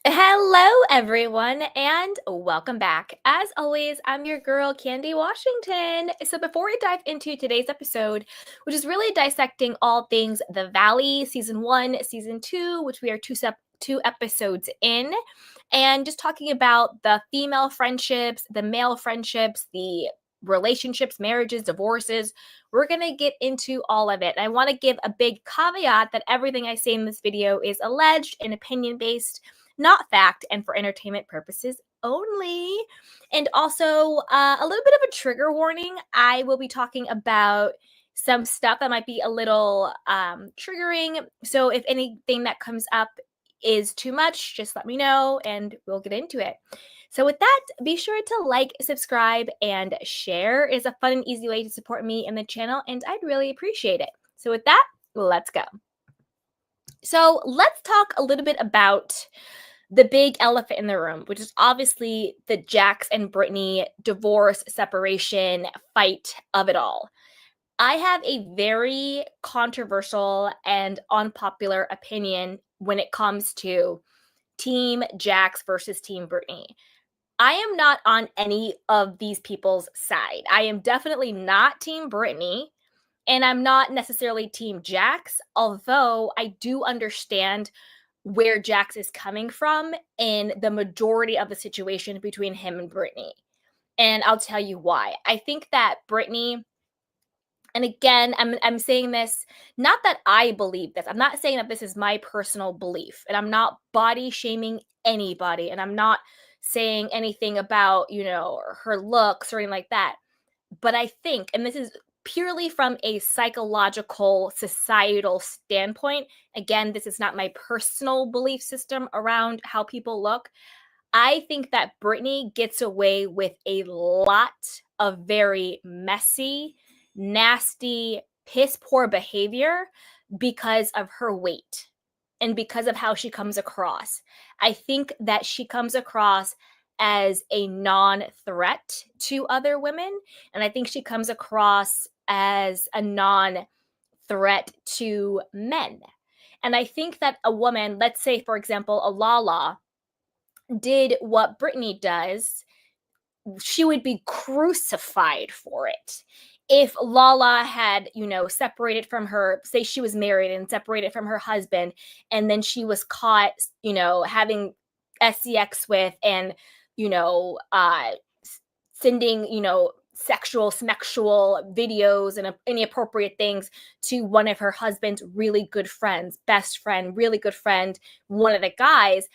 Hello, everyone, and welcome back. As always, I'm your girl, Candy Washington. So, before we dive into today's episode, which is really dissecting all things The Valley, season 1, season 2, which we are two episodes in, and just talking about the female friendships, the male friendships, the relationships, marriages, divorces. We're going to get into all of it. And I want to give a big caveat that everything I say in this video is alleged and opinion based, not fact, and for entertainment purposes only. And also, a little bit of a trigger warning. I will be talking about some stuff that might be a little triggering. So, if anything that comes up is too much, just let me know and we'll get into it. So, with that, be sure to like, subscribe, and share. It is a fun and easy way to support me and the channel, and I'd really appreciate it. So, with that, let's go. So, let's talk a little bit about the big elephant in the room, which is obviously the Jax and Britney divorce, separation, fight of it all. I have a very controversial and unpopular opinion when it comes to Team Jax versus Team Britney. I am not on any of these people's side. I am definitely not Team Britney, and I'm not necessarily Team Jax, although I do understand where Jax is coming from in the majority of the situation between him and Brittany. And I'll tell you why. I think that Brittany, and again, I'm saying this, not that I believe this. I'm not saying that this is my personal belief, and I'm not body shaming anybody, and I'm not saying anything about, her looks or anything like that. But I think, and this is purely from a psychological, societal standpoint, again, this is not my personal belief system around how people look. I think that Britney gets away with a lot of very messy, nasty, piss poor behavior because of her weight and because of how she comes across. I think that she comes across as a non-threat to other women, and I think she comes across as a non-threat to men. And I think that a woman, let's say for example, a Lala, did what Britney does, she would be crucified for it. If Lala had, separated from her, say she was married and separated from her husband, and then she was caught, having sex with and, you know, uh, sending, sexual, smexual videos and inappropriate things to one of her husband's really good friends, best friend, really good friend, one of the guys,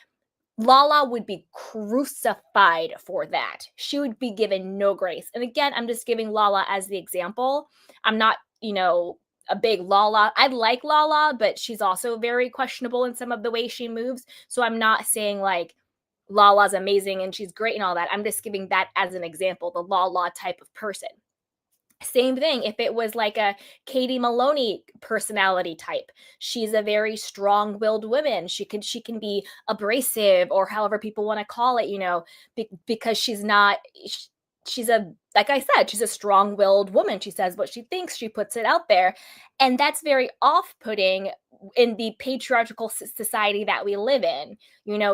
Lala would be crucified for that. She would be given no grace. And again, I'm just giving Lala as the example. I'm not, a big Lala. I like Lala, but she's also very questionable in some of the way she moves. So I'm not saying like Lala's amazing and she's great and all that. I'm just giving that as an example, the Lala type of person. Same thing if it was like a Katie Maloney personality type. She's a very strong-willed woman. She can be abrasive or however people want to call it, because she's not she's a like I said, she's a strong-willed woman. She says what she thinks, she puts it out there. And that's very off-putting in the patriarchal society that we live in.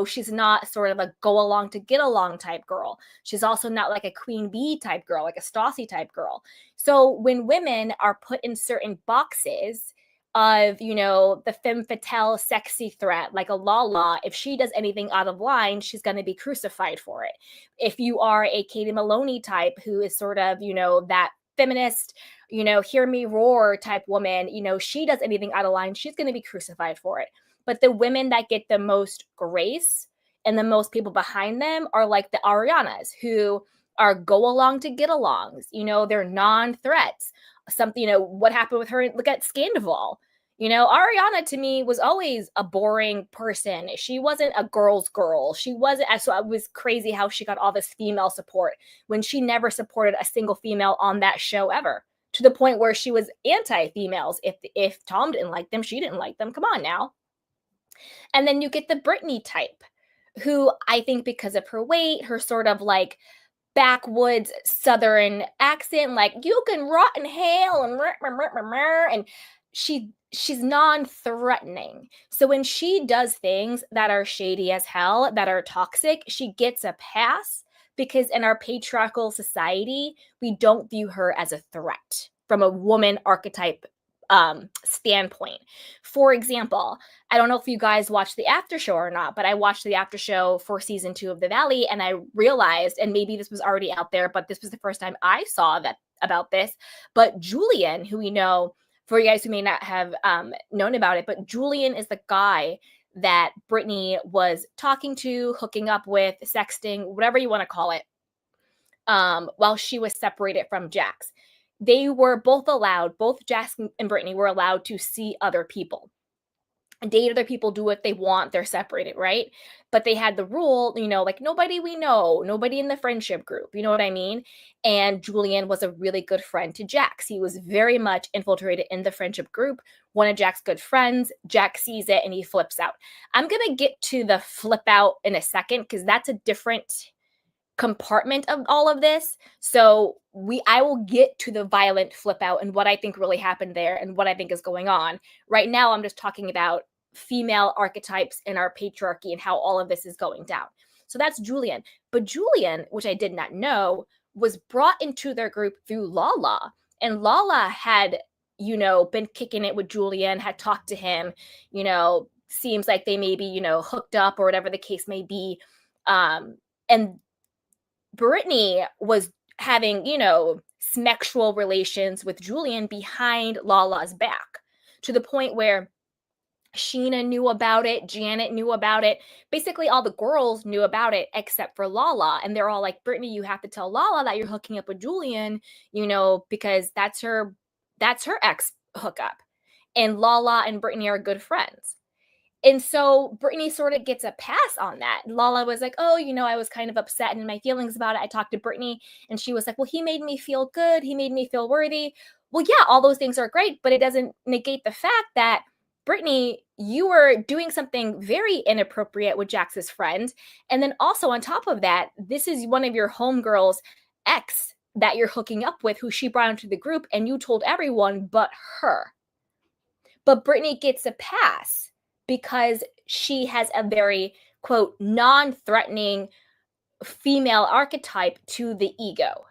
She's not sort of a go along to get along type girl. She's also not like a queen bee type girl, like a Stassi type girl. So when women are put in certain boxes of, the femme fatale sexy threat, like a Lala, if she does anything out of line, she's going to be crucified for it. If you are a Katie Maloney type who is sort of, that feminist, hear me roar type woman, she does anything out of line, she's going to be crucified for it. But the women that get the most grace and the most people behind them are like the Arianas, who are go along to get alongs. They're non-threats. Something, what happened with her? Look at Scandival. Ariana to me was always a boring person. She wasn't a girl's girl. She wasn't. So it was crazy how she got all this female support when she never supported a single female on that show ever. To the point where she was anti-females. If Tom didn't like them, she didn't like them. Come on now. And then you get the Britney type, who I think because of her weight, her sort of like backwoods southern accent, like you can rot in hell and she she's non-threatening. So when she does things that are shady as hell, that are toxic, she gets a pass because in our patriarchal society, we don't view her as a threat from a woman archetype standpoint. For example, I don't know if you guys watched the after show or not, but I watched the after show for season 2 of The Valley, and I realized, and maybe this was already out there, but this was the first time I saw that about this. But Julian, who we know, for you guys who may not have known about it, but Julian is the guy that Brittany was talking to, hooking up with, sexting, whatever you want to call it, while she was separated from Jax. They were both Jax and Brittany were allowed to see other people, date other people, do what they want. They're separated, right? But they had the rule, like nobody we know, nobody in the friendship group, you know what I mean? And Julian was a really good friend to Jax. He was very much infiltrated in the friendship group. One of Jax's good friends, Jax sees it and he flips out. I'm going to get to the flip out in a second because that's a different compartment of all of this. So I will get to the violent flip out and what I think really happened there and what I think is going on. Right now, I'm just talking about female archetypes in our patriarchy and how all of this is going down. So that's Julian. But Julian, which I did not know, was brought into their group through Lala. And Lala had, been kicking it with Julian, had talked to him, seems like they maybe, hooked up or whatever the case may be. And Brittany was having, sexual relations with Julian behind Lala's back to the point where Sheena knew about it, Janet knew about it. Basically, all the girls knew about it except for Lala. And they're all like, Brittany, you have to tell Lala that you're hooking up with Julian, because that's her ex hookup. And Lala and Brittany are good friends. And so Brittany sort of gets a pass on that. Lala was like, oh, I was kind of upset and in my feelings about it. I talked to Brittany and she was like, well, he made me feel good. He made me feel worthy. Well, yeah, all those things are great, but it doesn't negate the fact that Brittany, you were doing something very inappropriate with Jax's friend. And then also on top of that, this is one of your homegirls' ex that you're hooking up with, who she brought into the group, and you told everyone but her. But Brittany gets a pass because she has a very, quote, non-threatening female archetype to the ego.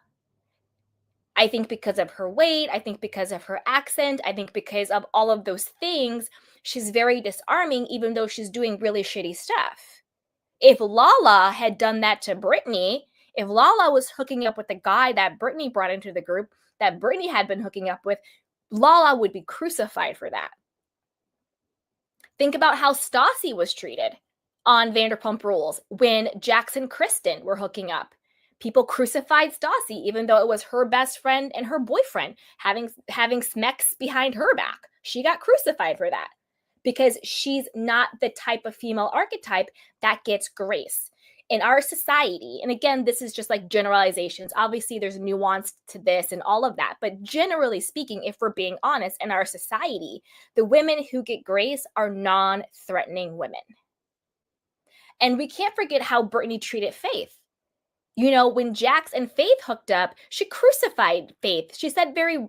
I think because of her weight, I think because of her accent, I think because of all of those things, she's very disarming, even though she's doing really shitty stuff. If Lala had done that to Brittany, if Lala was hooking up with the guy that Brittany brought into the group, that Brittany had been hooking up with, Lala would be crucified for that. Think about how Stassi was treated on Vanderpump Rules when Jax and Kristen were hooking up. People crucified Stassi, even though it was her best friend and her boyfriend having smex behind her back. She got crucified for that because she's not the type of female archetype that gets grace. In our society, and again, this is just like generalizations. Obviously, there's nuance to this and all of that. But generally speaking, if we're being honest, in our society, the women who get grace are non-threatening women. And we can't forget how Brittany treated Faith. When Jax and Faith hooked up, she crucified Faith. She said very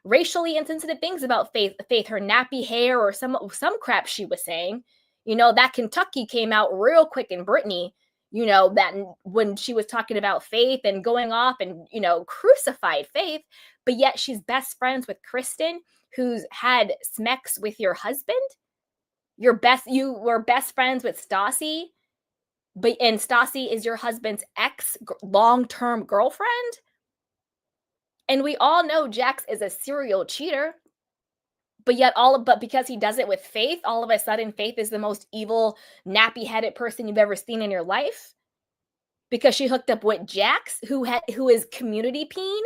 racially insensitive things about Faith, her nappy hair or some crap she was saying. That Kentucky came out real quick in Brittany. That when she was talking about Faith and going off and, crucified Faith, but yet she's best friends with Kristen, who's had smex with your husband. You were best friends with Stassi, and Stassi is your husband's ex long-term girlfriend. And we all know Jax is a serial cheater. But because he does it with Faith, all of a sudden Faith is the most evil, nappy-headed person you've ever seen in your life. Because she hooked up with Jax, who is community peen.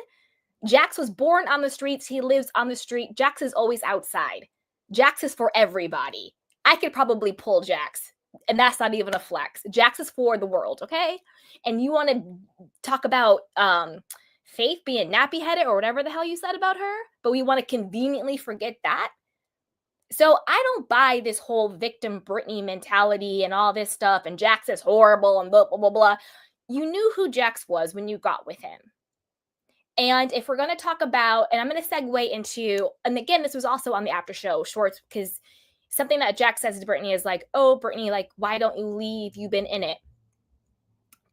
Jax was born on the streets. He lives on the street. Jax is always outside. Jax is for everybody. I could probably pull Jax, and that's not even a flex. Jax is for the world, okay? And you want to talk about Faith being nappy-headed or whatever the hell you said about her, but we want to conveniently forget that. So I don't buy this whole victim Brittany mentality and all this stuff, and Jax is horrible and blah, blah, blah, blah. You knew who Jax was when you got with him. And if we're going to talk about, and I'm going to segue into, and again, this was also on the after show shorts, because something that Jax says to Brittany is like, oh, Brittany, like, why don't you leave? You've been in it.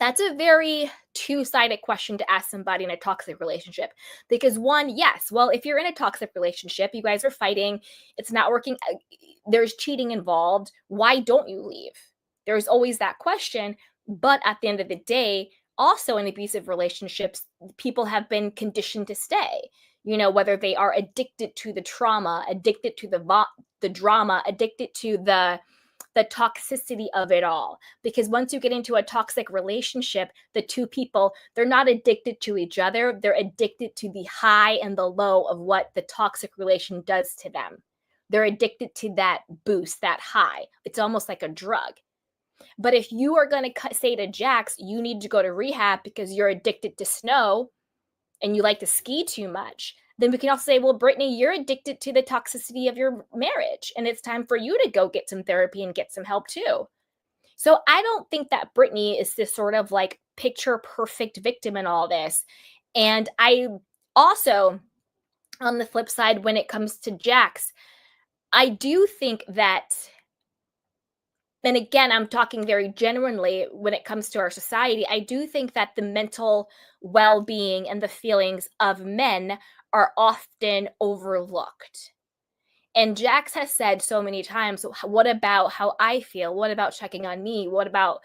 That's a very two-sided question to ask somebody in a toxic relationship. Because one, yes, well, if you're in a toxic relationship, you guys are fighting, it's not working, there's cheating involved, why don't you leave? There's always that question. But at the end of the day, also in abusive relationships, people have been conditioned to stay. You know, whether they are addicted to the trauma, addicted to the drama, addicted to the toxicity of it all. Because once you get into a toxic relationship, the two people, they're not addicted to each other. They're addicted to the high and the low of what the toxic relation does to them. They're addicted to that boost, that high. It's almost like a drug. But if you are going to say to Jax, you need to go to rehab because you're addicted to snow and you like to ski too much, then we can also say, well, Brittany, you're addicted to the toxicity of your marriage, and it's time for you to go get some therapy and get some help too. So I don't think that Brittany is this sort of like picture perfect victim in all this. And I also, on the flip side, when it comes to Jax, I do think that, and again, I'm talking very genuinely when it comes to our society, I do think that the mental well-being and the feelings of men are often overlooked. And Jax has said so many times, what about how I feel? What about checking on me? What about,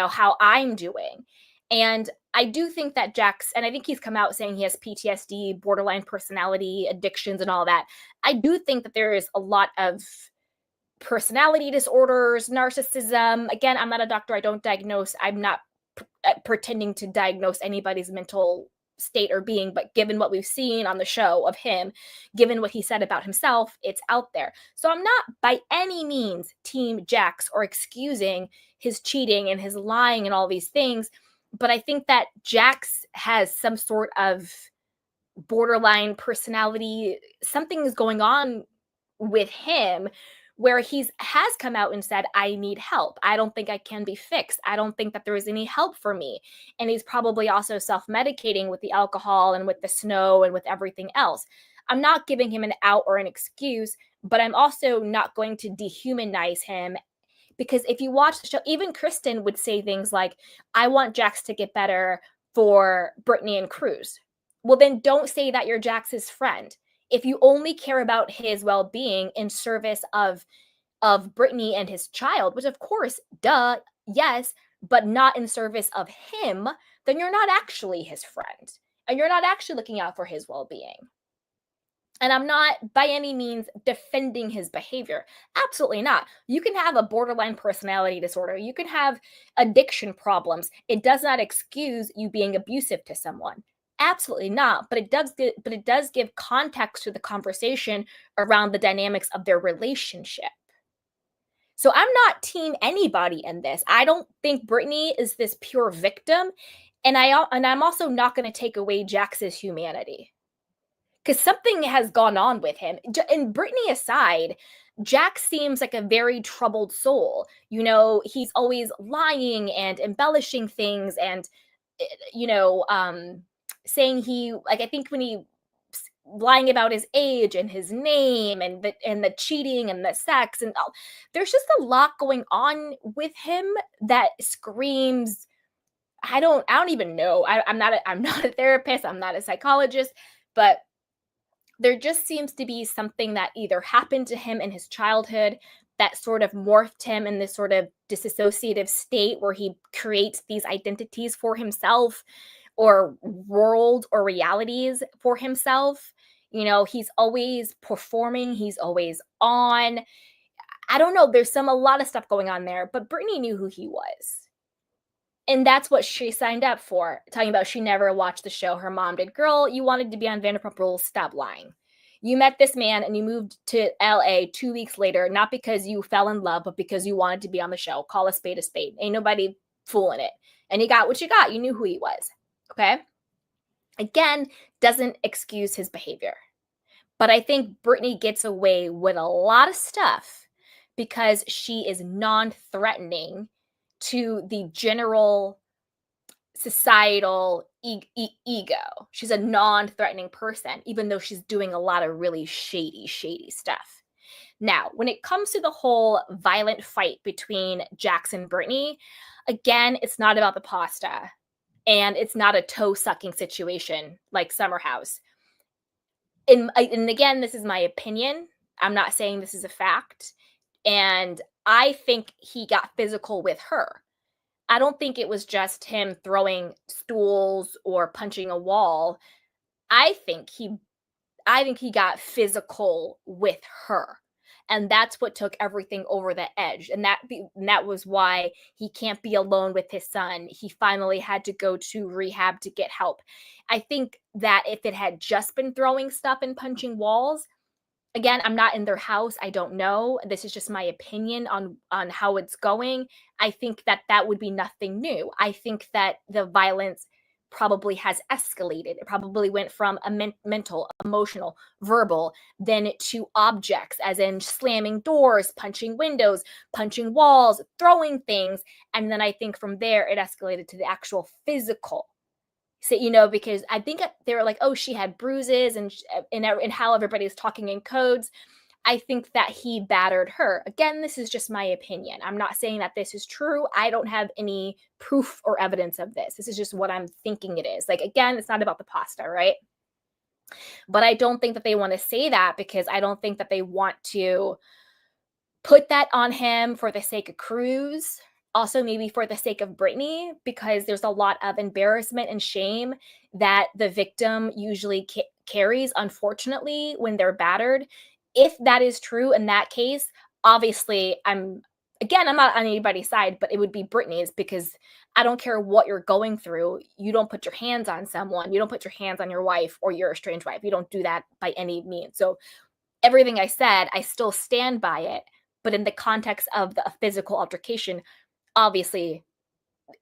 how I'm doing? And I do think that Jax, and I think he's come out saying he has PTSD, borderline personality, addictions, and all that. I do think that there is a lot of personality disorders, narcissism. Again, I'm not a doctor. I don't diagnose. I'm not pretending to diagnose anybody's mental state or being, but given what we've seen on the show of him, given what he said about himself, it's out there. So I'm not by any means team Jax or excusing his cheating and his lying and all these things, but I think that Jax has some sort of borderline personality. Something is going on with him where has come out and said, I need help. I don't think I can be fixed. I don't think that there is any help for me. And he's probably also self-medicating with the alcohol and with the snow and with everything else. I'm not giving him an out or an excuse, but I'm also not going to dehumanize him, because if you watch the show, even Kristen would say things like, I want Jax to get better for Brittany and Cruz. Well, then don't say that you're Jax's friend. If you only care about his well-being in service of Brittany and his child, which of course, duh, yes, but not in service of him, then you're not actually his friend. And you're not actually looking out for his well-being. And I'm not by any means defending his behavior. Absolutely not. You can have a borderline personality disorder. You can have addiction problems. It does not excuse you being abusive to someone. Absolutely not. But it does give context to the conversation around the dynamics of their relationship. So I'm not team anybody in this. I don't think Brittany is this pure victim, and I'm also not going to take away Jax's humanity, because something has gone on with him. And Brittany aside, Jax seems like a very troubled soul. He's always lying and embellishing things, and saying I think when he lying about his age and his name and the cheating and the sex and all, there's just a lot going on with him that screams, I don't even know. I'm not a therapist, I'm not a psychologist, but there just seems to be something that either happened to him in his childhood that sort of morphed him in this sort of disassociative state where he creates these identities for himself or world or realities for himself. He's always performing, he's always on. I don't know, there's a lot of stuff going on there, but Brittany knew who he was. And that's what she signed up for, talking about she never watched the show. Her mom did. Girl, you wanted to be on Vanderpump Rules. Stop lying. You met this man and you moved to LA 2 weeks later, not because you fell in love, but because you wanted to be on the show. Call a spade a spade. Ain't nobody fooling it. And you got what you got. You knew who he was. Okay? Again, doesn't excuse his behavior. But I think Brittany gets away with a lot of stuff because she is non-threatening to the general societal ego. She's a non-threatening person, even though she's doing a lot of really shady stuff. Now, when it comes to the whole violent fight between Jax and Britney, again, it's not about the pasta. And it's not a toe-sucking situation like Summer House. And again, this is my opinion. I'm not saying this is a fact. And I think he got physical with her. I don't think it was just him throwing stools or punching a wall. I think he got physical with her. And that's what took everything over the edge. And that was why he can't be alone with his son. He finally had to go to rehab to get help. I think that if it had just been throwing stuff and punching walls, again, I'm not in their house. I don't know. This is just my opinion on how it's going. I think that would be nothing new. I think that the violence probably has escalated. It probably went from a mental, emotional, verbal, then to objects, as in slamming doors, punching windows, punching walls, throwing things. And then I think from there, it escalated to the actual physical. So, because I think they were like, oh, she had bruises and how everybody's talking in codes. I think that he battered her. Again, this is just my opinion. I'm not saying that this is true. I don't have any proof or evidence of this. This is just what I'm thinking it is. Like, again, it's not about the pasta, right? But I don't think that they want to say that because I don't think that they want to put that on him for the sake of Cruz. Also, maybe for the sake of Britney, because there's a lot of embarrassment and shame that the victim usually carries, unfortunately, when they're battered. If that is true in that case, obviously, I'm not on anybody's side, but it would be Britney's, because I don't care what you're going through. You don't put your hands on someone. You don't put your hands on your wife or your estranged wife. You don't do that by any means. So everything I said, I still stand by it. But in the context of the physical altercation, obviously,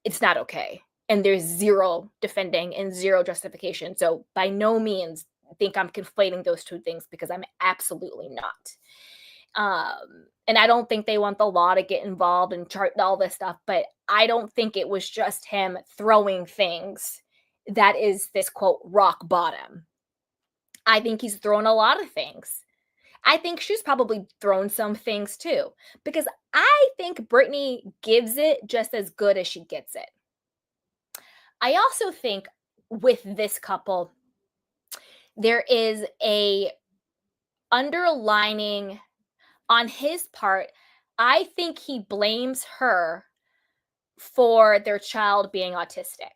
it's not okay. And there's zero defending and zero justification. So by no means think I'm conflating those two things, because I'm absolutely not. And I don't think they want the law to get involved and chart all this stuff, but I don't think it was just him throwing things that is this, quote, rock bottom. I think he's thrown a lot of things. I think she's probably thrown some things too, because I think Brittany gives it just as good as she gets it. I also think with this couple, there is a underlining on his part. I think he blames her for their child being autistic.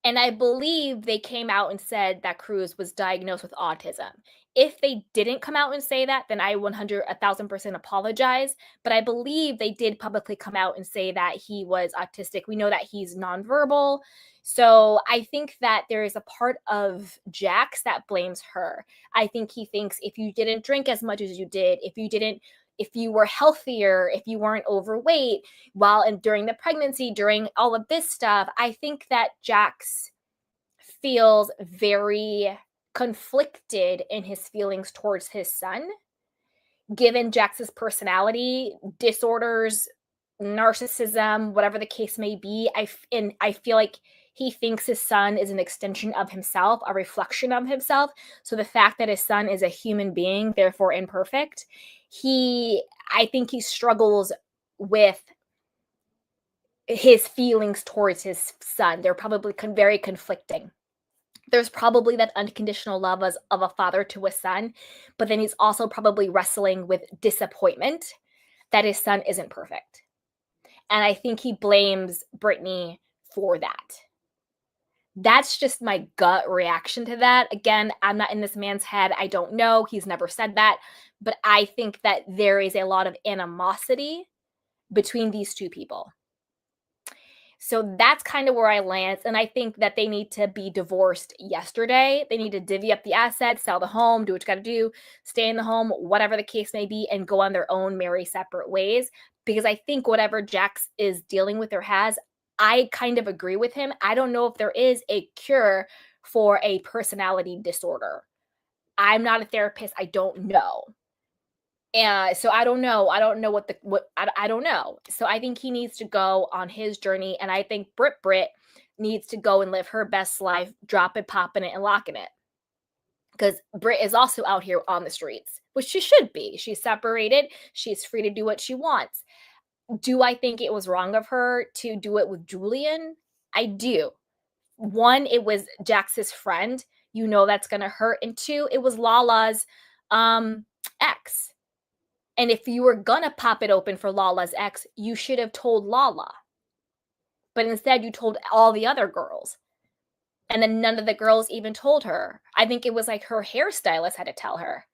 And I believe they came out and said that Cruz was diagnosed with autism. If they didn't come out and say that, then I 1,000% apologize. But I believe they did publicly come out and say that he was autistic. We know that he's nonverbal. So I think that there is a part of Jax that blames her. I think he thinks if you didn't drink as much as you did, if you were healthier, if you weren't overweight during the pregnancy, during all of this stuff, I think that Jax feels very conflicted in his feelings towards his son, given Jax's personality disorders, narcissism, whatever the case may be. I feel like he thinks his son is an extension of himself, a reflection of himself. So the fact that his son is a human being, therefore imperfect, I think he struggles with his feelings towards his son. They're probably very conflicting. There's probably that unconditional love of a father to a son, but then he's also probably wrestling with disappointment that his son isn't perfect. And I think he blames Brittany for that. That's just my gut reaction to that. Again, I'm not in this man's head. I don't know. He's never said that. But I think that there is a lot of animosity between these two people. So that's kind of where I land. And I think that they need to be divorced yesterday. They need to divvy up the assets, sell the home, do what you got to do, stay in the home, whatever the case may be, and go on their own merry separate ways. Because I think whatever Jax is dealing with or has, I kind of agree with him. I don't know if there is a cure for a personality disorder. I'm not a therapist. I don't know. And so I don't know. I don't know I don't know. So I think he needs to go on his journey. And I think Brit needs to go and live her best life, drop it, popping it, and locking it. Because Britt is also out here on the streets, which she should be. She's separated. She's free to do what she wants. Do I think it was wrong of her to do it with Julian? I do. One, it was Jax's friend. You know that's going to hurt. And two, it was Lala's ex. And if you were going to pop it open for Lala's ex, you should have told Lala. But instead, you told all the other girls. And then none of the girls even told her. I think it was like her hairstylist had to tell her.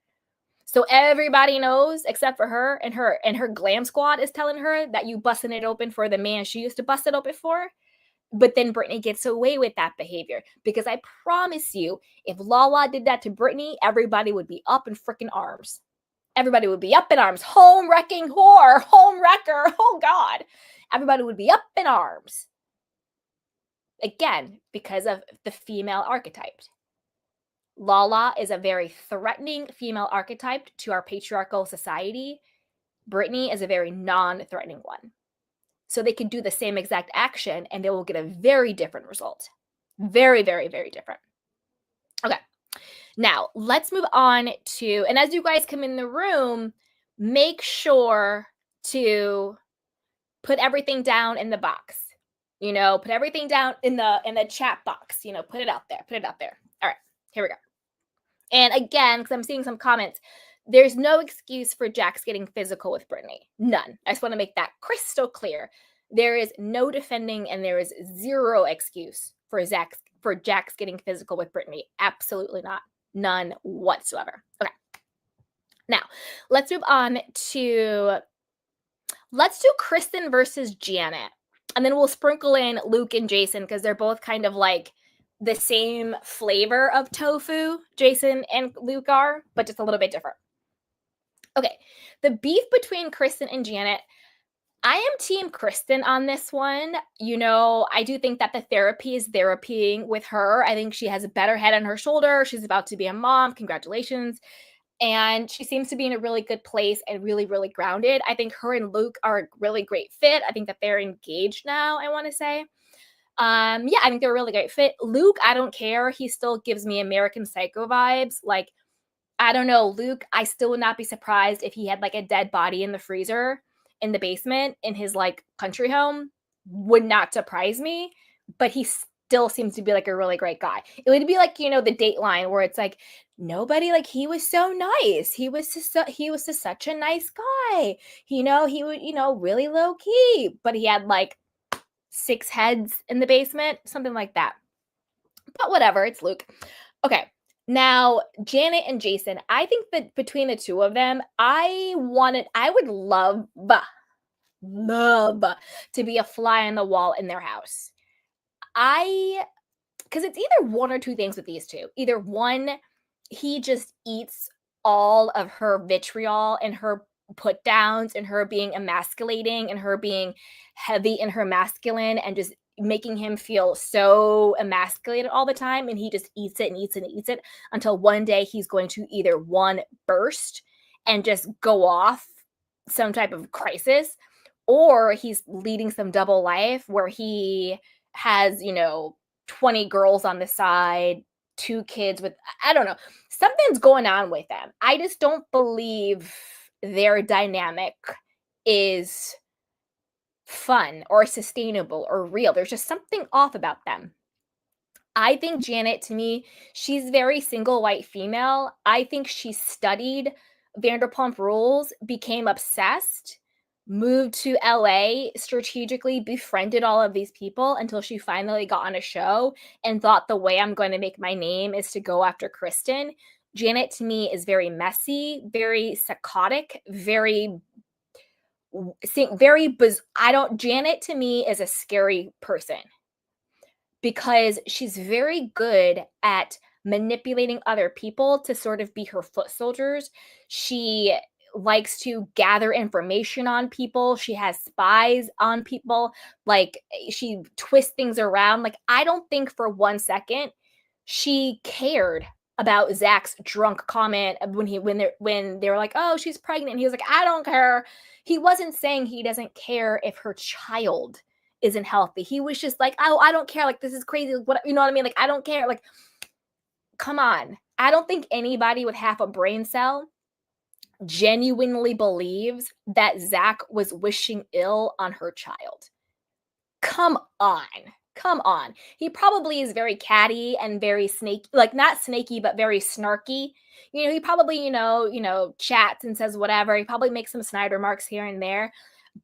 So everybody knows except for her, and her glam squad is telling her that you busting it open for the man she used to bust it open for. But then Brittany gets away with that behavior, because I promise you, if Lala did that to Brittany, everybody would be up in freaking arms. Everybody would be up in arms. Home wrecking whore, home wrecker. Oh God. Everybody would be up in arms. Again, because of the female archetype. Lala is a very threatening female archetype to our patriarchal society. Brittany is a very non-threatening one. So they can do the same exact action and they will get a very different result. Very, very, very different. Okay. Now, let's move on to, and as you guys come in the room, make sure to put everything down in the box. You know, put everything down in the chat box. You know, put it out there. Put it out there. All right, here we go. And again, because I'm seeing some comments, there's no excuse for Jax getting physical with Brittany. None. I just want to make that crystal clear. There is no defending and there is zero excuse for Jax getting physical with Brittany. Absolutely not. None whatsoever. Okay. Now, let's move on to, let's do Kristen versus Janet. And then we'll sprinkle in Luke and Jason because they're both kind of like the same flavor of tofu, Jason and Luke are, but just a little bit different. Okay, the beef between Kristen and Janet, I am team Kristen on this one. You know, I do think that the therapy is therapying with her. I think she has a better head on her shoulder. She's about to be a mom. Congratulations. And she seems to be in a really good place and really, really grounded. I think her and Luke are a really great fit. I think that they're engaged now, I want to say. Yeah, I think they're a really great fit. Luke, I don't care. He still gives me American Psycho vibes. Like, I don't know, Luke, I still would not be surprised if he had like a dead body in the freezer in the basement in his like country home. Would not surprise me, but he still seems to be like a really great guy. It would be like, you know, the Dateline where it's like, nobody, like, he was so nice. He was just such a nice guy. You know, he would, you know, really low key, but he had like 6 heads in the basement, something like that. But whatever, it's Luke. Okay. Now, Janet and Jason, I think that between the two of them, I would love to be a fly on the wall in their house. Because it's either one or two things with these two. Either one, he just eats all of her vitriol and her put downs and her being emasculating and her being heavy in her masculine and just making him feel so emasculated all the time, and he just eats it and eats it and eats it until one day he's going to either one, burst and just go off some type of crisis, or he's leading some double life where he has, you know, 20 girls on the side, 2 kids with, I don't know, something's going on with them. I just don't believe their dynamic is fun or sustainable or real. There's just something off about them. I think Janet, to me, she's very single white female. I think she studied Vanderpump Rules, became obsessed, moved to LA, strategically befriended all of these people until she finally got on a show and thought the way I'm going to make my name is to go after Kristen. Janet, to me, is very messy, very psychotic, Janet to me is a scary person because she's very good at manipulating other people to sort of be her foot soldiers. She likes to gather information on people. She has spies on people. Like, she twists things around. Like, I don't think for 1 second she cared about Zach's drunk comment when they were like, oh, she's pregnant. He was like, I don't care. He wasn't saying he doesn't care if her child isn't healthy. He was just like, oh, I don't care. Like, this is crazy. What, you know what I mean? Like, I don't care. Like, come on. I don't think anybody with half a brain cell genuinely believes that Zach was wishing ill on her child. Come on. Come on. He probably is very catty and very snaky, like not snaky, but very snarky. He probably, chats and says whatever. He probably makes some snide remarks here and there.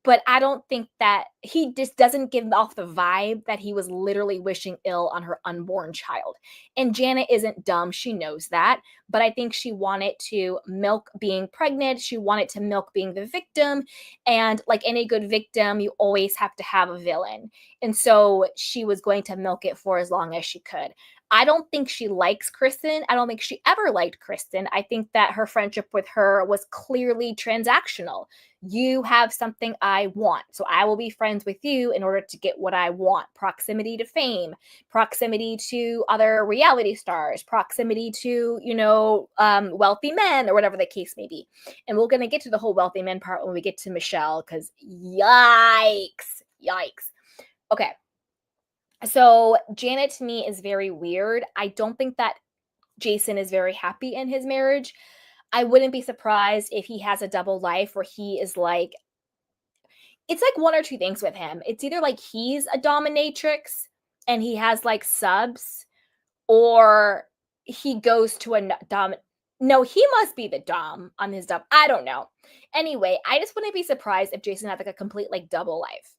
But I don't think that he just doesn't give off the vibe that he was literally wishing ill on her unborn child. And Janet isn't dumb. She knows that. But I think she wanted to milk being pregnant. She wanted to milk being the victim. And like any good victim, you always have to have a villain. And so she was going to milk it for as long as she could. I don't think she likes Kristen. I don't think she ever liked Kristen. I think that her friendship with her was clearly transactional. You have something I want, so I will be friends with you in order to get what I want. Proximity to fame, proximity to other reality stars, proximity to, wealthy men or whatever the case may be. And we're going to get to the whole wealthy men part when we get to Michelle, because yikes. Okay. So Janet to me is very weird. I don't think that Jason is very happy in his marriage. I wouldn't be surprised if he has a double life where he is like, it's like one or two things with him. It's either like he's a dominatrix and he has like subs, or he goes to a dom. No, he must be the dom on his dom. I don't know. Anyway, I just wouldn't be surprised if Jason had like a complete like double life.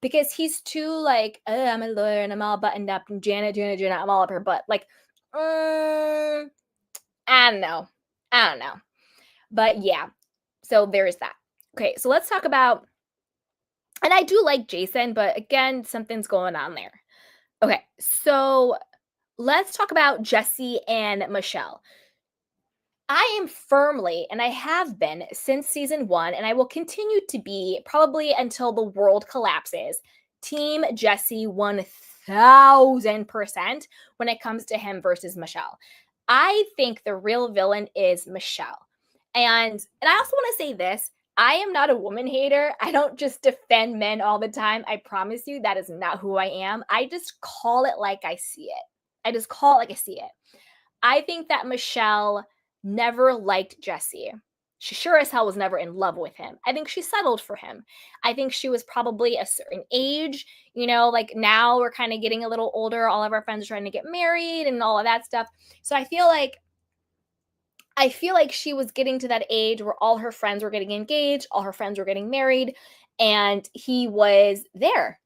Because he's too like, oh, I'm a lawyer and I'm all buttoned up, and Janet, I'm all up her butt. Like, I don't know. But yeah, so there's that. Okay, so let's talk about, and I do like Jason, but again, something's going on there. Okay, so let's talk about Jesse and Michelle. I am firmly, and I have been since season 1, and I will continue to be probably until the world collapses, Team Jesse 1000% when it comes to him versus Michelle. I think the real villain is Michelle. And I also want to say this. I am not a woman hater. I don't just defend men all the time. I promise you that is not who I am. I just call it like I see it. I think that Michelle never liked Jesse. She sure as hell was never in love with him. I think she settled for him. I think she was probably a certain age, like now we're kind of getting a little older. All of our friends are trying to get married and all of that stuff. So I feel like she was getting to that age where all her friends were getting engaged, all her friends were getting married, and he was there,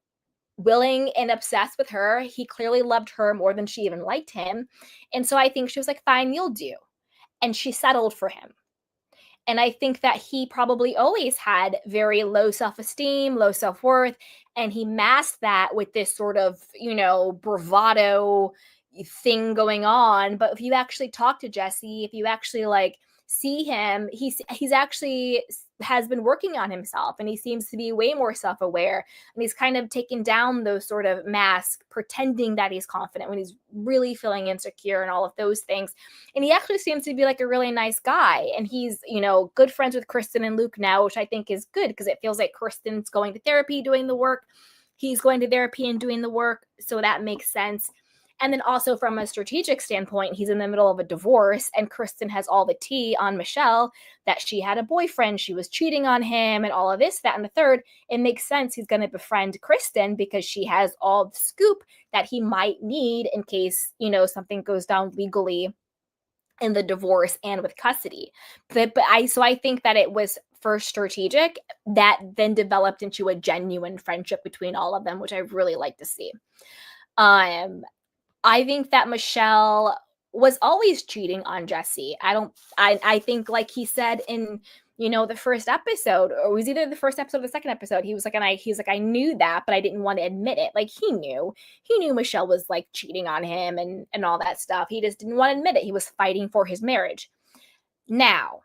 willing and obsessed with her. He clearly loved her more than she even liked him. And so I think she was like, fine, you'll do. And she settled for him. And I think that he probably always had very low self-esteem, low self-worth, and he masked that with this sort of, bravado thing going on. But if you actually talk to Jesse, if you actually like see him, he's actually has been working on himself, and he seems to be way more self-aware, and he's kind of taken down those sort of masks, pretending that he's confident when he's really feeling insecure and all of those things. And he actually seems to be like a really nice guy, and he's good friends with Kristen and Luke now, which I think is good because it feels like Kristen's going to therapy, doing the work, he's going to therapy and doing the work, so that makes sense. And then also from a strategic standpoint, he's in the middle of a divorce, and Kristen has all the tea on Michelle that she had a boyfriend, she was cheating on him, and all of this, that, and the third. It makes sense he's going to befriend Kristen because she has all the scoop that he might need in case, something goes down legally in the divorce and with custody. I think that it was first strategic that then developed into a genuine friendship between all of them, which I really like to see. I think that Michelle was always cheating on Jesse. I think, like he said in, the first episode, or it was either the first episode or the second episode, he was like, I knew that, but I didn't want to admit it. Like he knew Michelle was like cheating on him and all that stuff. He just didn't want to admit it. He was fighting for his marriage. Now,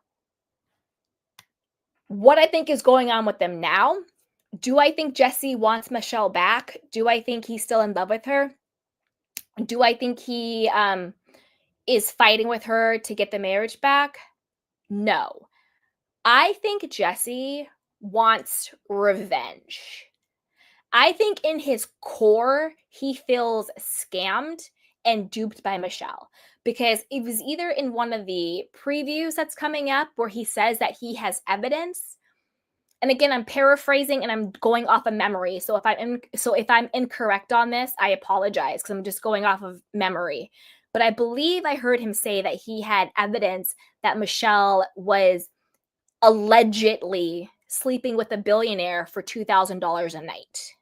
what I think is going on with them now, do I think Jesse wants Michelle back? Do I think he's still in love with her? Do I think he is fighting with her to get the marriage back? No. I think Jesse wants revenge. I think in his core, he feels scammed and duped by Michelle, because it was either in one of the previews that's coming up where he says that he has evidence. And again, I'm paraphrasing and I'm going off of memory. So if I'm incorrect on this, I apologize, because I'm just going off of memory. But I believe I heard him say that he had evidence that Michelle was allegedly sleeping with a billionaire for $2,000 a night.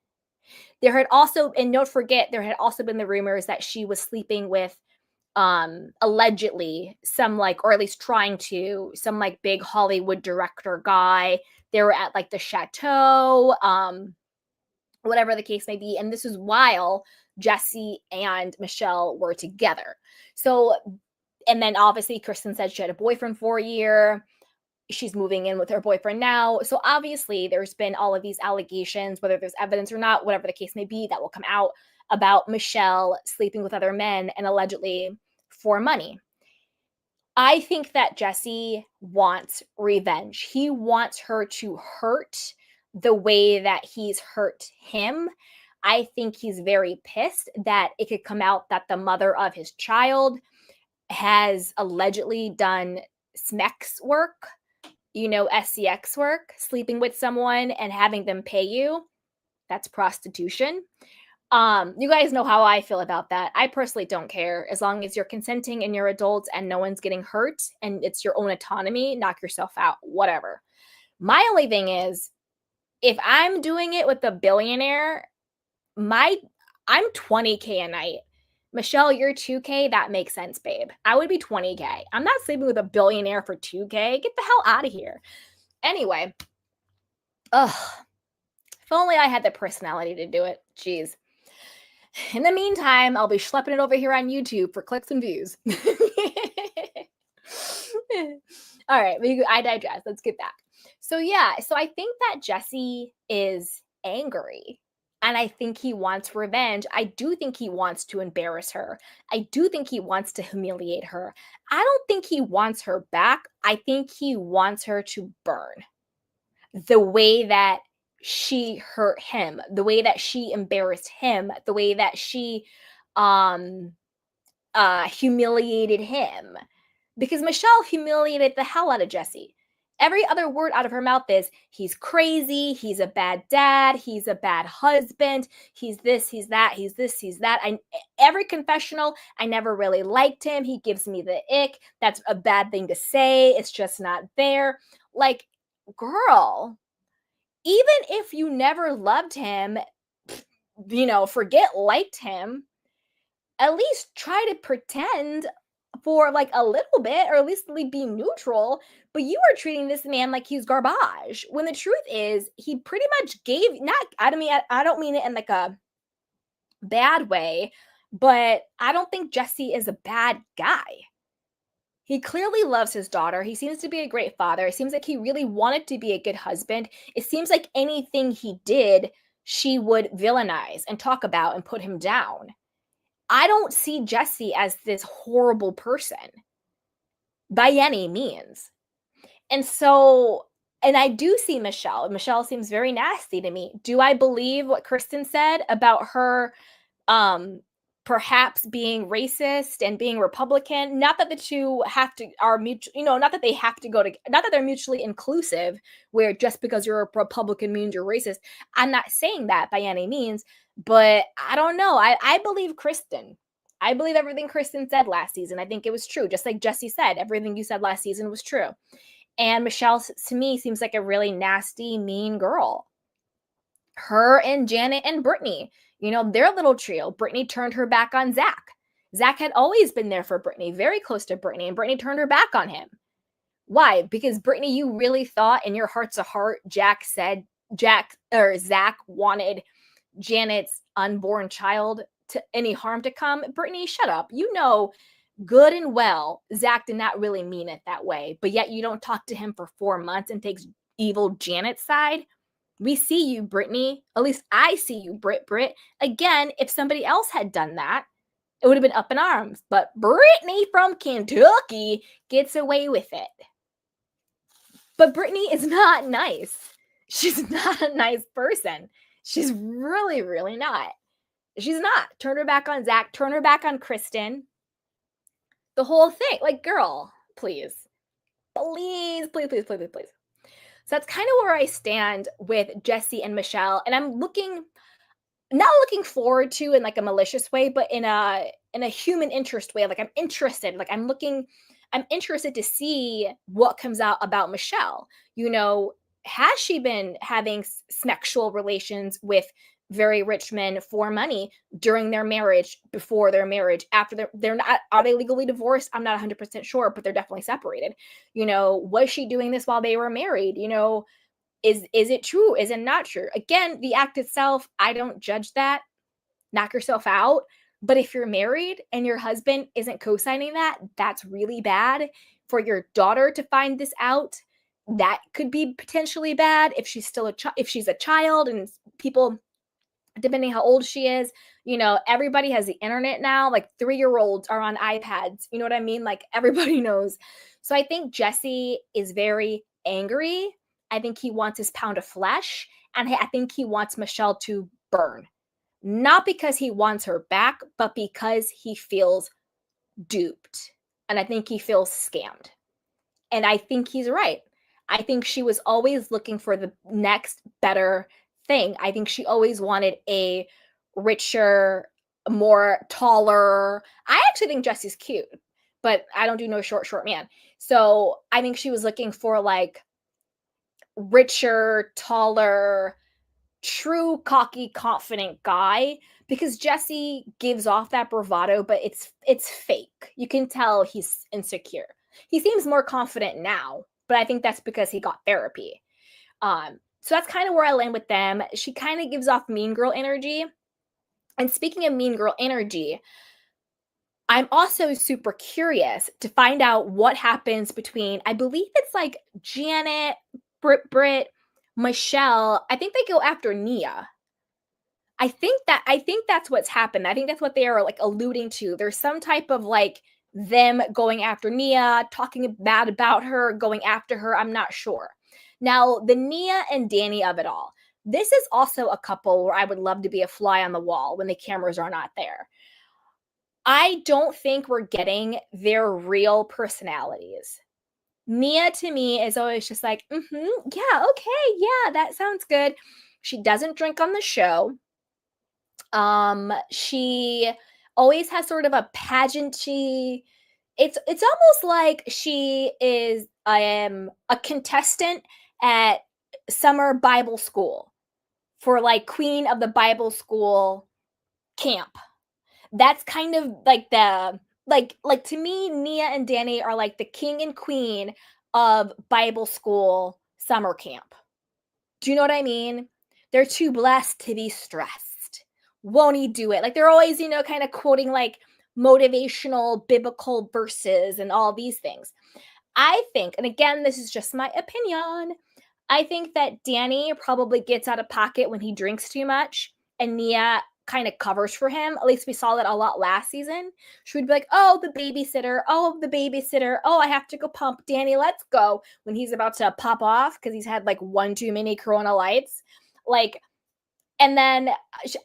There had also, and don't forget, there had also been the rumors that she was sleeping with allegedly some, like, or at least trying to, some like big Hollywood director guy. They were at like the chateau, whatever the case may be. And this is while Jesse and Michelle were together. So, and then obviously Kristen said she had a boyfriend for a year. She's moving in with her boyfriend now. So obviously there's been all of these allegations, whether there's evidence or not, whatever the case may be, that will come out about Michelle sleeping with other men and allegedly for money. I think that Jesse wants revenge. He wants her to hurt the way that he's hurt him. I think he's very pissed that it could come out that the mother of his child has allegedly done SMEX work, SCX work, sleeping with someone and having them pay you. That's prostitution. You guys know how I feel about that. I personally don't care. As long as you're consenting and you're adults and no one's getting hurt and it's your own autonomy, knock yourself out, whatever. My only thing is, if I'm doing it with a billionaire, I'm 20K a night. Michelle, you're 2K. That makes sense, babe. I would be 20K. I'm not sleeping with a billionaire for 2K. Get the hell out of here. Anyway, if only I had the personality to do it. Jeez. In the meantime, I'll be schlepping it over here on YouTube for clicks and views. All right, I digress. Let's get back. So I think that Jesse is angry. And I think he wants revenge. I do think he wants to embarrass her. I do think he wants to humiliate her. I don't think he wants her back. I think he wants her to burn the way that she hurt him, the way that she embarrassed him, the way that she humiliated him. Because Michelle humiliated the hell out of Jesse. Every other word out of her mouth is, he's crazy, he's a bad dad, he's a bad husband, he's this, he's that, he's this, he's that. Every confessional, I never really liked him, he gives me the ick, that's a bad thing to say, it's just not there. Like, girl, even if you never loved him, forget liked him, at least try to pretend for like a little bit, or at least be neutral. But you are treating this man like he's garbage, when the truth is he pretty much gave, I don't mean it in like a bad way, but I don't think Jesse is a bad guy. He clearly loves his daughter. He seems to be a great father. It seems like he really wanted to be a good husband. It seems like anything he did, she would villainize and talk about and put him down. I don't see Jesse as this horrible person by any means. And so, and I do see Michelle. Michelle seems very nasty to me. Do I believe what Kristen said about her perhaps being racist and being Republican? Not that the two are mutual, not that they have to go to, not that they're mutually inclusive, where just because you're a Republican means you're racist. I'm not saying that by any means, but I don't know. I believe Kristen. I believe everything Kristen said last season. I think it was true. Just like Jesse said, everything you said last season was true. And Michelle, to me, seems like a really nasty, mean girl. Her and Janet and Brittany, their little trio. Brittany turned her back on Zach. Zach had always been there for Brittany, very close to Brittany, and Brittany turned her back on him. Why? Because Brittany, you really thought in your hearts of heart, Zach wanted Janet's unborn child to any harm to come. Brittany, shut up. Good and well, Zach did not really mean it that way, but yet you don't talk to him for 4 months and takes evil Janet's side. We see you, Brittany. At least I see you, Brit. Again, if somebody else had done that, it would have been up in arms. But Brittany from Kentucky gets away with it. But Brittany is not nice. She's not a nice person. She's really, really not. She's not. Turn her back on Zach. Turn her back on Kristen. The whole thing. Like, girl, please. Please, please, please, please, please, please. So that's kind of where I stand with Jesse and Michelle. And I'm not looking forward to in like a malicious way, but in a human interest way. Like I'm interested. Like I'm interested to see what comes out about Michelle. Has she been having sexual relations with very rich men for money during their marriage, before their marriage, after they're not, are they legally divorced? I'm not 100% sure, but they're definitely separated. Was she doing this while they were married? Is it true? Is it not true? Again, the act itself, I don't judge that. Knock yourself out. But if you're married and your husband isn't co-signing that, that's really bad. For your daughter to find this out, that could be potentially bad. If she's still if she's a child, and people, depending how old she is, everybody has the internet now. Like 3-year-olds are on iPads. You know what I mean? Like everybody knows. So I think Jesse is very angry. I think he wants his pound of flesh. And I think he wants Michelle to burn. Not because he wants her back, but because he feels duped. And I think he feels scammed. And I think he's right. I think she was always looking for the next better thing. I think she always wanted a richer, more taller. I actually think Jesse's cute, but I don't do no short man. So I think she was looking for like richer, taller, true, cocky, confident guy, because Jesse gives off that bravado, but it's fake. You can tell he's insecure. He seems more confident now, but I think that's because he got therapy. So that's kind of where I land with them. She kind of gives off mean girl energy. And speaking of mean girl energy, I'm also super curious to find out what happens between, I believe it's like Janet, Britt, Michelle. I think they go after Nia. I think that's what's happened. I think that's what they are like alluding to. There's some type of like them going after Nia, talking bad about her, going after her. I'm not sure. Now, the Nia and Danny of it all. This is also a couple where I would love to be a fly on the wall when the cameras are not there. I don't think we're getting their real personalities. Nia to me is always just like, yeah, okay, yeah, that sounds good. She doesn't drink on the show. She always has sort of a pageantry. It's almost like she is a contestant at summer Bible school for like Queen of the Bible School camp. That's kind of like the like to me, Nia and Danny are like the king and queen of Bible school summer camp. Do you know what I mean? They're too blessed to be stressed. Won't he do it? Like they're always, kind of quoting like motivational biblical verses and all these things. I think, and again, this is just my opinion, I think that Danny probably gets out of pocket when he drinks too much, and Nia kind of covers for him. At least we saw that a lot last season. She would be like, oh, the babysitter. Oh, I have to go pump. Danny, let's go. When he's about to pop off because he's had like one too many Corona Lights. Like, and then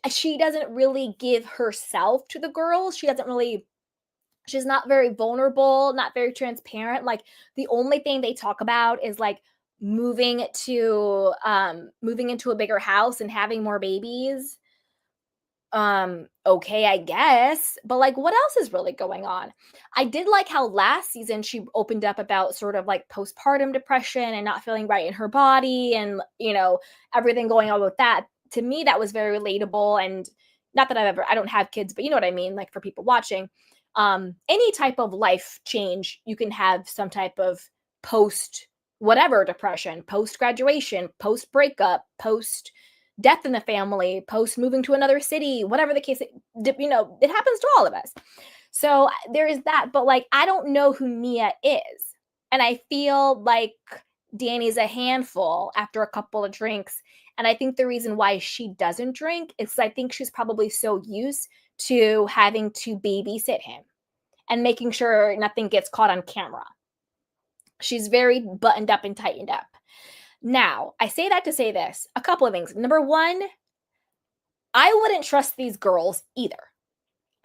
she doesn't really give herself to the girls. She's not very vulnerable, not very transparent. Like the only thing they talk about is like moving into a bigger house and having more babies. Okay, I guess, but like what else is really going on? I did like how last season she opened up about sort of like postpartum depression and not feeling right in her body, and everything going on with that. To me, that was very relatable. And not that I don't have kids, but you know what I mean, like for people watching, any type of life change, you can have some type of post whatever depression, post graduation, post breakup, post death in the family, post moving to another city, whatever the case, it happens to all of us. So there is that, but like, I don't know who Nia is. And I feel like Danny's a handful after a couple of drinks. And I think the reason why she doesn't drink is I think she's probably so used to having to babysit him and making sure nothing gets caught on camera. She's very buttoned up and tightened up. Now, I say that to say this, a couple of things. Number one, I wouldn't trust these girls either.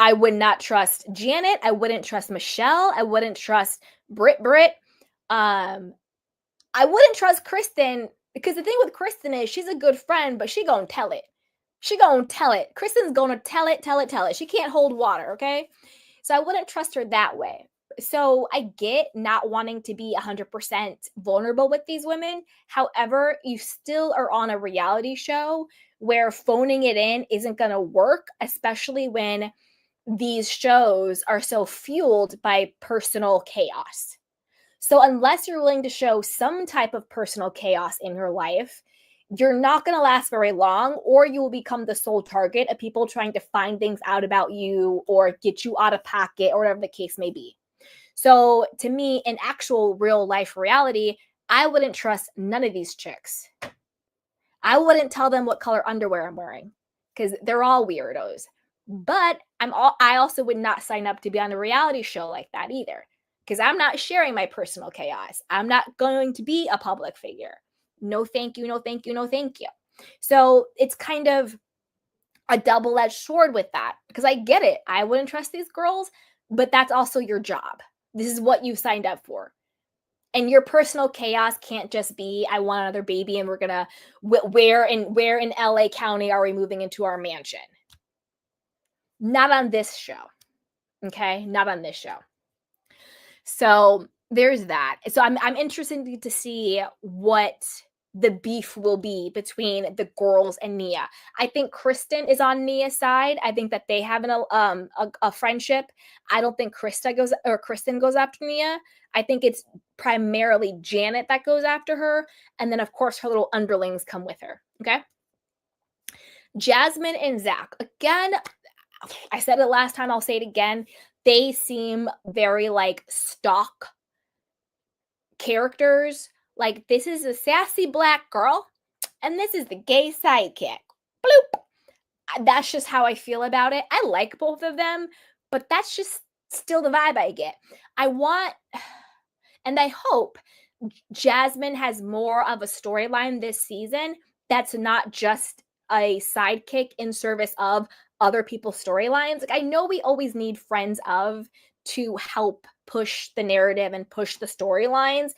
I would not trust Janet. I wouldn't trust Michelle. I wouldn't trust Britt. Um, I wouldn't trust Kristen because the thing with Kristen is she's a good friend, but she gonna tell it. She gonna tell it. Kristen's gonna tell it. She can't hold water, okay? So I wouldn't trust her that way. So I get not wanting to be 100% vulnerable with these women. However, you still are on a reality show where phoning it in isn't going to work, especially when these shows are so fueled by personal chaos. So unless you're willing to show some type of personal chaos in your life, you're not going to last very long, or you will become the sole target of people trying to find things out about you or get you out of pocket or whatever the case may be. So to me, in actual real life reality, I wouldn't trust none of these chicks. I wouldn't tell them what color underwear I'm wearing because they're all weirdos. But I also would not sign up to be on a reality show like that either because I'm not sharing my personal chaos. I'm not going to be a public figure. No, thank you. No, thank you. No, thank you. So it's kind of a double-edged sword with that because I get it. I wouldn't trust these girls, but that's also your job. This is what you've signed up for. And your personal chaos can't just be, I want another baby and we're going to, where in LA County are we moving into our mansion? Not on this show. Okay? Not on this show. So there's that. So I'm interested to see what the beef will be between the girls and Nia. I think Kristen is on Nia's side. I think that they have a friendship. I don't think Kristen goes after Nia. I think it's primarily Janet that goes after her, and then of course her little underlings come with her. Okay. Jasmine and Zach. Again, I said it last time, I'll say it again. They seem very like stock characters. Like, this is a sassy black girl, and this is the gay sidekick. Bloop. That's just how I feel about it. I like both of them, but that's just still the vibe I get. I want, and I hope Jasmine has more of a storyline this season that's not just a sidekick in service of other people's storylines. Like, I know we always need friends of to help push the narrative and push the storylines,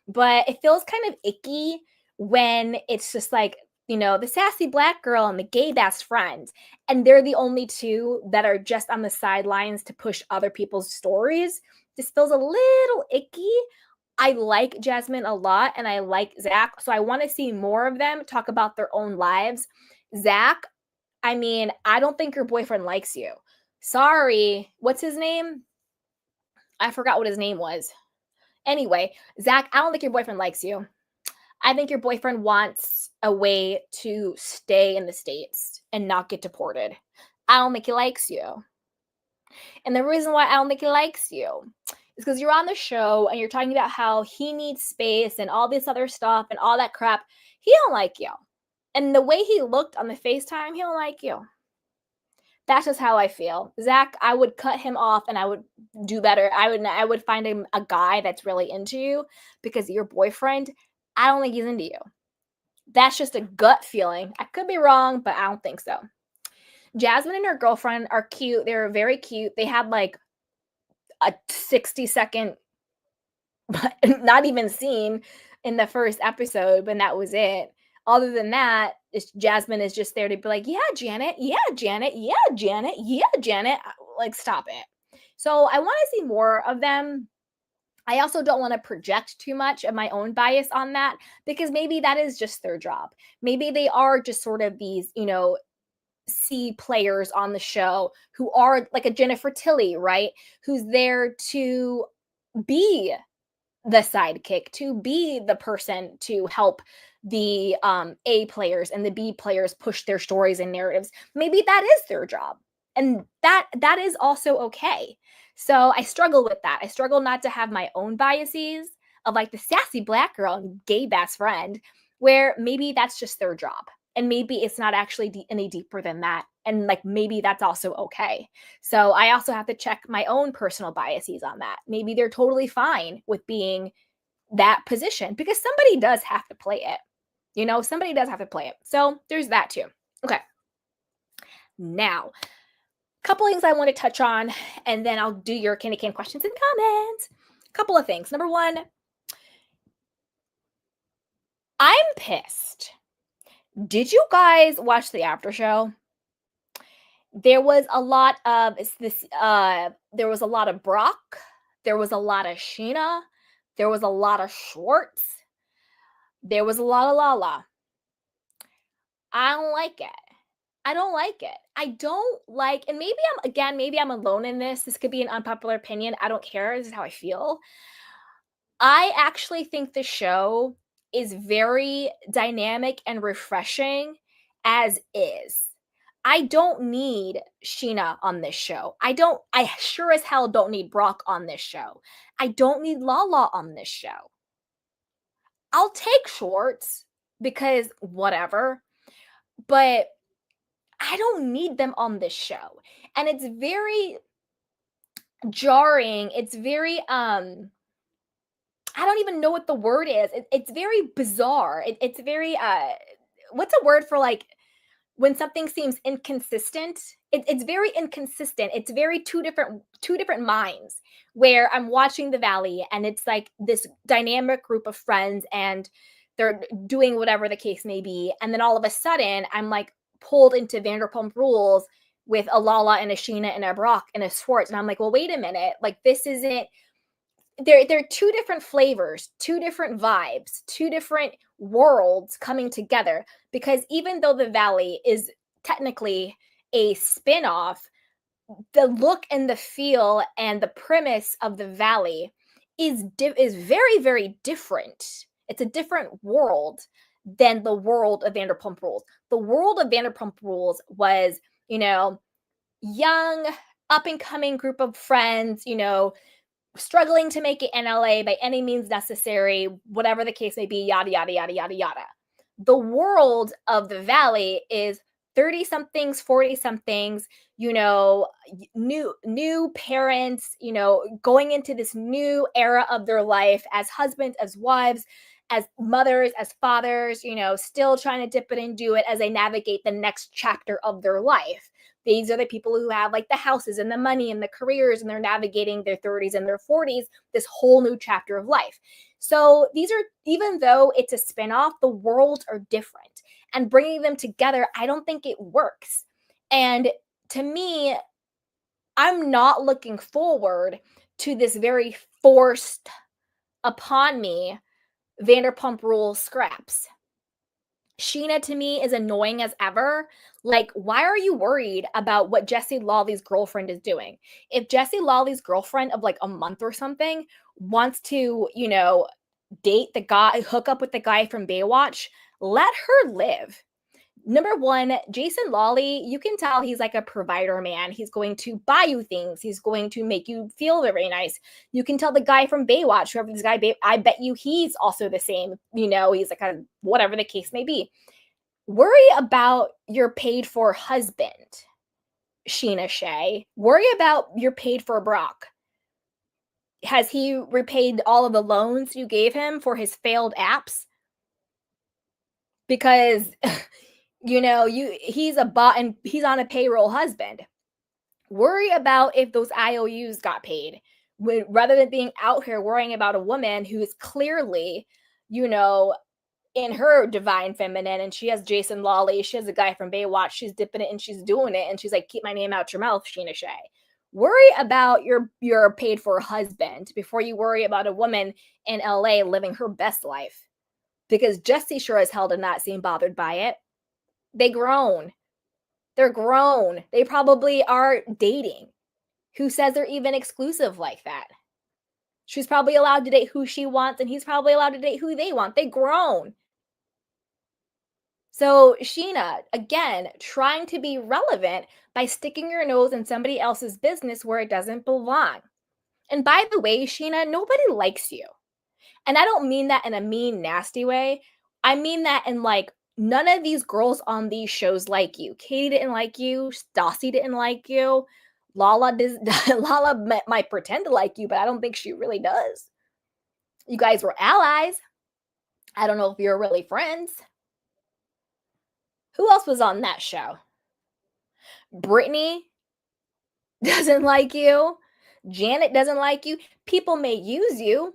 but it feels kind of icky when it's just like, the sassy black girl and the gay best friend, and they're the only two that are just on the sidelines to push other people's stories. This feels a little icky. I like Jasmine a lot, and I like Zach, so I want to see more of them talk about their own lives. Zach, I mean, I don't think your boyfriend likes you. Sorry. What's his name? I forgot what his name was. Anyway, Zach, I don't think your boyfriend likes you. I think your boyfriend wants a way to stay in the States and not get deported. I don't think he likes you. And the reason why I don't think he likes you is because you're on the show and you're talking about how he needs space and all this other stuff and all that crap. He don't like you. And the way he looked on the FaceTime, he don't like you. That's just how I feel. Zach, I would cut him off and I would do better. I would find him a guy that's really into you, because your boyfriend, I don't think he's into you. That's just a gut feeling. I could be wrong, but I don't think so. Jasmine and her girlfriend are cute. They're very cute. They had like a 60-second, not even scene in the first episode, but that was it. Other than that, Jasmine is just there to be like, yeah, Janet, yeah, Janet, yeah, Janet, yeah, Janet. Like, stop it. So I want to see more of them. I also don't want to project too much of my own bias on that, because maybe that is just their job. Maybe they are just sort of these, C players on the show who are like a Jennifer Tilly, right? Who's there to be the sidekick, to be the person to help the A players and the B players push their stories and narratives. Maybe that is their job. And that is also okay. So I struggle with that. I struggle not to have my own biases of like the sassy black girl and gay best friend, where maybe that's just their job. And maybe it's not actually any deeper than that. And like, maybe that's also okay. So I also have to check my own personal biases on that. Maybe they're totally fine with being that position, because somebody does have to play it. Somebody does have to play it. So there's that too. Okay. Now, couple things I want to touch on, and then I'll do your candy cane questions and comments. Couple of things. Number one, I'm pissed. Did you guys watch the after show? There was a lot of there was a lot of Brock, there was a lot of Sheena, there was a lot of Schwartz, there was a lot of Lala. I don't like it. I don't like it. I don't like, and maybe I'm alone in this. This could be an unpopular opinion. I don't care. This is how I feel. I actually think the show is very dynamic and refreshing as is. I don't need Sheena on this show. I sure as hell don't need Brock on this show. I don't need Lala on this show. I'll take Schwartz because whatever, but I don't need them on this show. And it's very jarring. It's very I don't even know what the word is. It's very bizarre. It's very what's a word for like when something seems inconsistent? It's very inconsistent. It's very two different minds where I'm watching the Valley and it's like this dynamic group of friends and they're doing whatever the case may be, and then all of a sudden I'm like pulled into Vanderpump Rules with a Lala and a Sheena and a Brock and a Schwartz, and I'm like, well, wait a minute, like this isn't, they're two different flavors, two different vibes, two different worlds coming together. Because even though the Valley is technically a spin-off, the look and the feel and the premise of the Valley is very, very different. It's a different world than the world of Vanderpump Rules. The world of Vanderpump Rules was, young, up and coming group of friends, struggling to make it in LA by any means necessary, whatever the case may be, yada, yada, yada, yada, yada. The world of the Valley is 30 somethings, 40 somethings, new parents, going into this new era of their life as husbands, as wives, as mothers, as fathers, still trying to dip it and do it as they navigate the next chapter of their life. These are the people who have like the houses and the money and the careers, and they're navigating their 30s and their 40s, this whole new chapter of life. So these are, even though it's a spinoff, the worlds are different. And bringing them together, I don't think it works. And to me, I'm not looking forward to this very forced upon me Vanderpump Rules scraps. Sheena to me is annoying as ever. Like, why are you worried about what Jesse Lawley's girlfriend is doing? If Jesse Lawley's girlfriend of like a month or something wants to, date the guy, hook up with the guy from Baywatch, let her live. Number one, Jason Lawley, you can tell he's like a provider man. He's going to buy you things. He's going to make you feel very nice. You can tell the guy from Baywatch, whoever this guy, I bet you he's also the same. He's like a whatever the case may be. Worry about your paid for husband, Sheena Shea. Worry about your paid for Brock. Has he repaid all of the loans you gave him for his failed apps? Because he's a bot and he's on a payroll husband. Worry about if those IOUs got paid rather than being out here worrying about a woman who is clearly, in her divine feminine, and she has Jason Lawley, she has a guy from Baywatch, she's dipping it and she's doing it, and she's like, keep my name out your mouth, Sheena Shea. Worry about your paid for husband before you worry about a woman in LA living her best life. Because Jesse sure as hell did not seem bothered by it. They're grown. They probably are dating. Who says they're even exclusive like that? She's probably allowed to date who she wants, and he's probably allowed to date who they want. They grown. So Sheena, again, trying to be relevant by sticking your nose in somebody else's business where it doesn't belong. And by the way, Sheena, nobody likes you. And I don't mean that in a mean, nasty way. I mean that in like, none of these girls on these shows like you. Katie didn't like you. Stassi didn't like you. Lala might pretend to like you, but I don't think she really does. You guys were allies. I don't know if you're really friends. Who else was on that show? Brittany doesn't like you. Janet doesn't like you. People may use you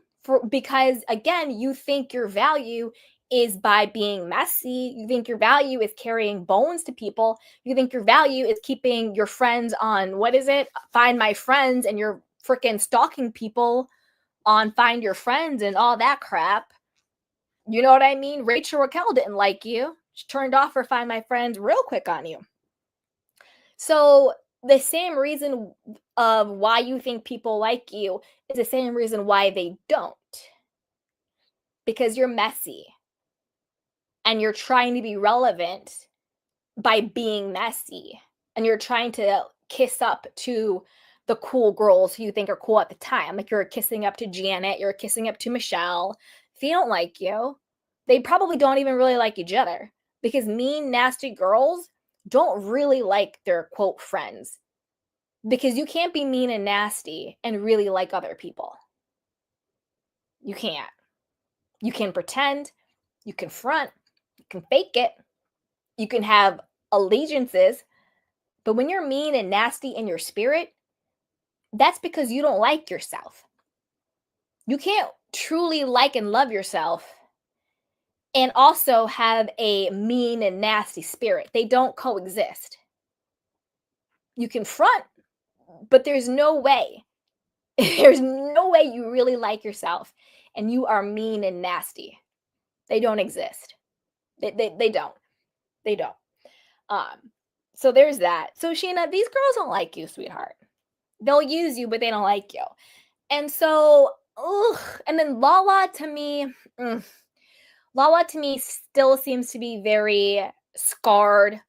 because again, you think your value is by being messy. You think your value is carrying bones to people. You think your value is keeping your friends on what is it? Find My Friends, and you're freaking stalking people on Find Your Friends and all that crap. You know what I mean? Rachel Raquel didn't like you. She turned off her Find My Friends real quick on you. So the same reason of why you think people like you is the same reason why they don't. Because you're messy and you're trying to be relevant by being messy, and you're trying to kiss up to the cool girls who you think are cool at the time. Like you're kissing up to Janet, you're kissing up to Michelle. If they don't like you, they probably don't even really like each other, because mean, nasty girls don't really like their quote friends, because you can't be mean and nasty and really like other people. You can't. You can pretend, you can front, you can fake it, you can have allegiances, but when you're mean and nasty in your spirit, that's because you don't like yourself. You can't truly like and love yourself and also have a mean and nasty spirit. They don't coexist. You can front, but there's no way. There's no way you really like yourself and you are mean and nasty. They don't exist. They don't. They don't. So there's that. So Sheena, these girls don't like you, sweetheart. They'll use you, but they don't like you. And so, and then Lala to me still seems to be very scarred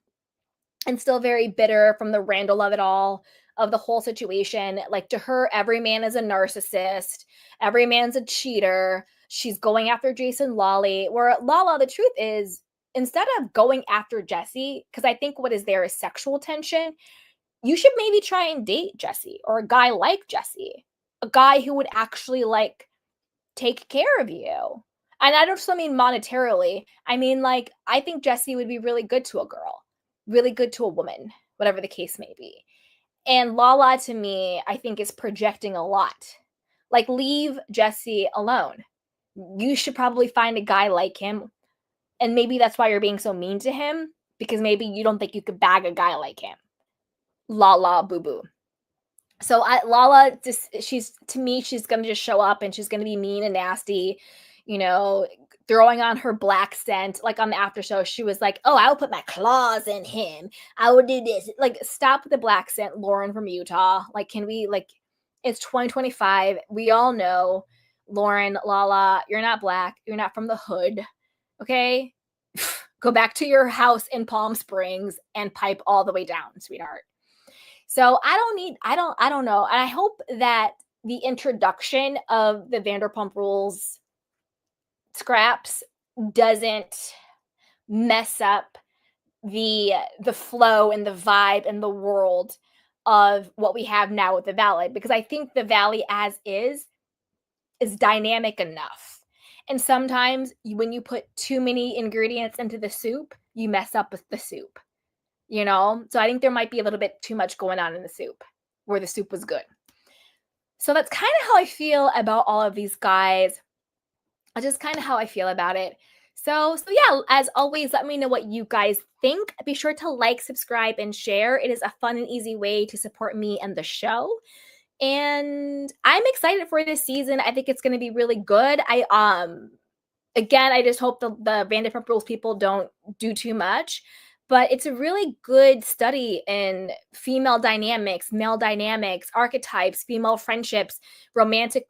and still very bitter from the Randall of it all, of the whole situation. Like, to her, every man is a narcissist. Every man's a cheater. She's going after Jason Lawley. Where Lala, the truth is, instead of going after Jesse, because I think what is there is sexual tension, you should maybe try and date Jesse, or a guy like Jesse. A guy who would actually, like, take care of you. And I don't just mean monetarily. I mean, like, I think Jesse would be really good to a girl, really good to a woman, whatever the case may be. And Lala, to me, I think is projecting a lot. Like, leave Jesse alone. You should probably find a guy like him. And maybe that's why you're being so mean to him, because maybe you don't think you could bag a guy like him. Lala boo boo. So Lala, she's going to just show up and she's going to be mean and nasty, you know, throwing on her black scent. Like on the after show, she was like, oh, I will put my claws in him. I will do this. Like, stop with the black scent, Lauren from Utah. Like, can we, like, it's 2025. We all know, Lauren, Lala, you're not black. You're not from the hood. Okay? Go back to your house in Palm Springs and pipe all the way down, sweetheart. So I don't know. And I hope that the introduction of the Vanderpump Rules scraps doesn't mess up the flow and the vibe and the world of what we have now with the Valley, because I think the Valley as is dynamic enough. And sometimes when you put too many ingredients into the soup, you mess up with the soup. You know, so I think there might be a little bit too much going on in the soup where the soup was good. So that's kind of how I feel about all of these guys. That's just kind of how I feel about it. So yeah, as always, let me know what you guys think. Be sure to like, subscribe, and share. It is a fun and easy way to support me and the show. And I'm excited for this season. I think it's going to be really good. Again, I just hope the Vanderpump Rules people don't do too much. But it's a really good study in female dynamics, male dynamics, archetypes, female friendships, romantic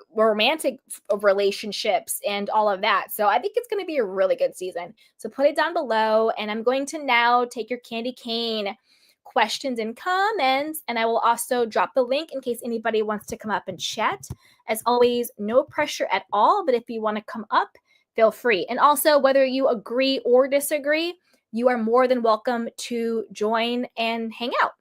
relationships, and all of that. So I think it's going to be a really good season. So put it down below, and I'm going to now take your candy cane questions and comments, and I will also drop the link in case anybody wants to come up and chat. As always, no pressure at all, but if you want to come up, feel free. And also, whether you agree or disagree, you are more than welcome to join and hang out.